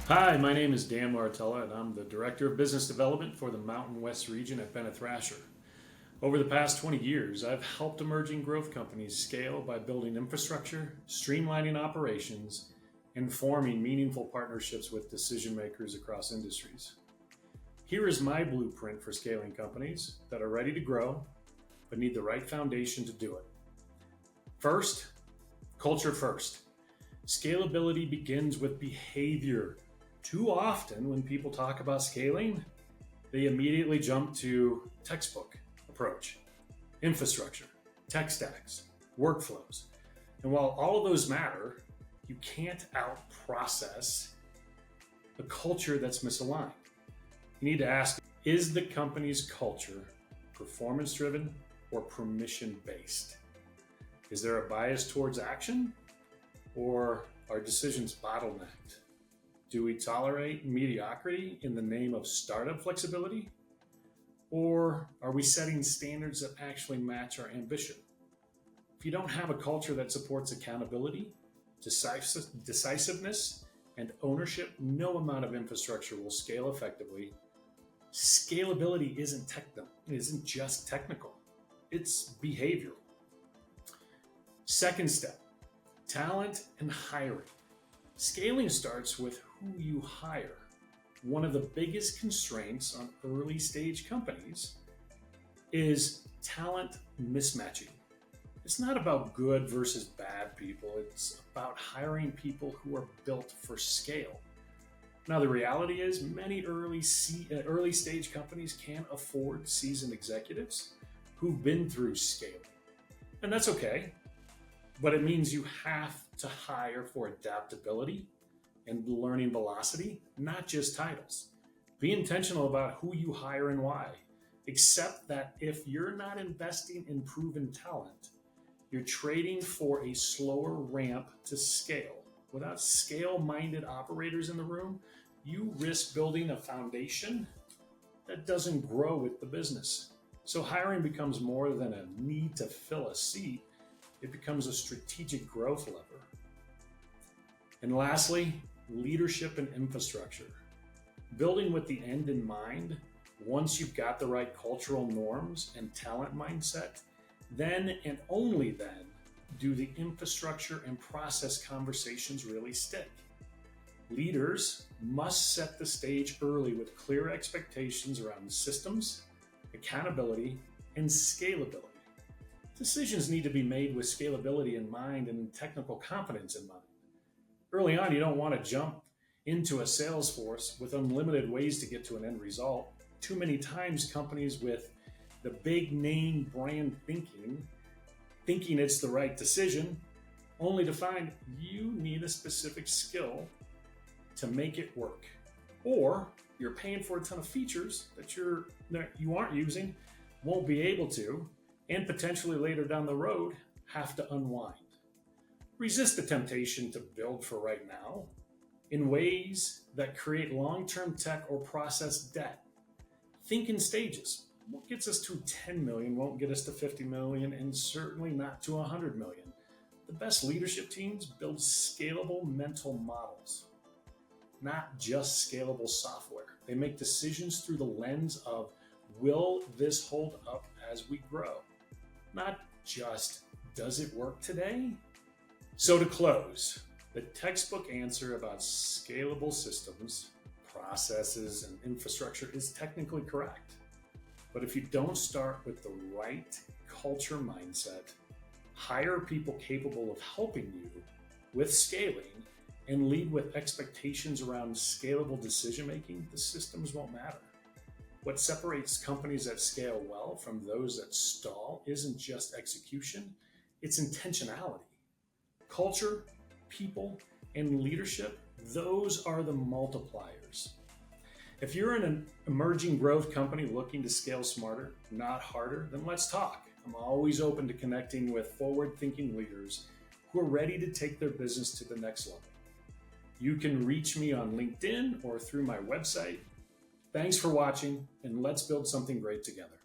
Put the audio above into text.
Hi, my name is Dan Martella, and I'm the Director of Business Development for the Mountain West region at Bennett Thrasher. Over the past 20 years, I've helped emerging growth companies scale by building infrastructure, streamlining operations, and forming meaningful partnerships with decision makers across industries. Here is my blueprint for scaling companies that are ready to grow, but need the right foundation to do it. First, culture first. Scalability begins with behavior. Too often, when people talk about scaling, they immediately jump to textbook approach, infrastructure, tech stacks, workflows. And while all of those matter, you can't out-process a culture that's misaligned. You need to ask, is the company's culture performance-driven or permission-based? Is there a bias towards action, or are decisions bottlenecked? Do we tolerate mediocrity in the name of startup flexibility? Or are we setting standards that actually match our ambition? If you don't have a culture that supports accountability, decisiveness, and ownership, no amount of infrastructure will scale effectively. Scalability isn't just technical, it's behavioral. Second step, talent and hiring. Scaling starts with who you hire. One of the biggest constraints on early stage companies is talent mismatching. It's not about good versus bad people. It's about hiring people who are built for scale. Now, the reality is many early stage companies can't afford seasoned executives who've been through scaling. And that's okay, but it means you have to hire for adaptability and learning velocity, not just titles. Be intentional about who you hire and why. Accept that if you're not investing in proven talent, you're trading for a slower ramp to scale. Without scale-minded operators in the room, you risk building a foundation that doesn't grow with the business. So hiring becomes more than a need to fill a seat. It becomes a strategic growth lever. And lastly, leadership and infrastructure. Building with the end in mind, once you've got the right cultural norms and talent mindset, then and only then do the infrastructure and process conversations really stick. Leaders must set the stage early with clear expectations around systems, accountability, and scalability. Decisions need to be made with scalability in mind and technical competence in mind. Early on, you don't want to jump into a sales force with unlimited ways to get to an end result. Too many times, companies with the big name brand thinking it's the right decision, only to find you need a specific skill to make it work. Or you're paying for a ton of features that you aren't using, won't be able to, and potentially later down the road have to unwind. Resist the temptation to build for right now in ways that create long-term tech or process debt. Think in stages. What gets us to 10 million won't get us to 50 million, and certainly not to 100 million. The best leadership teams build scalable mental models, not just scalable software. They make decisions through the lens of, will this hold up as we grow? Not just, does it work today? So to close, the textbook answer about scalable systems, processes, and infrastructure is technically correct. But if you don't start with the right culture mindset, hire people capable of helping you with scaling, and lead with expectations around scalable decision-making, the systems won't matter. What separates companies that scale well from those that stall isn't just execution, it's intentionality. Culture, people, and leadership, those are the multipliers. If you're in an emerging growth company looking to scale smarter, not harder, then let's talk. I'm always open to connecting with forward-thinking leaders who are ready to take their business to the next level. You can reach me on LinkedIn or through my website. Thanks for watching, and let's build something great together.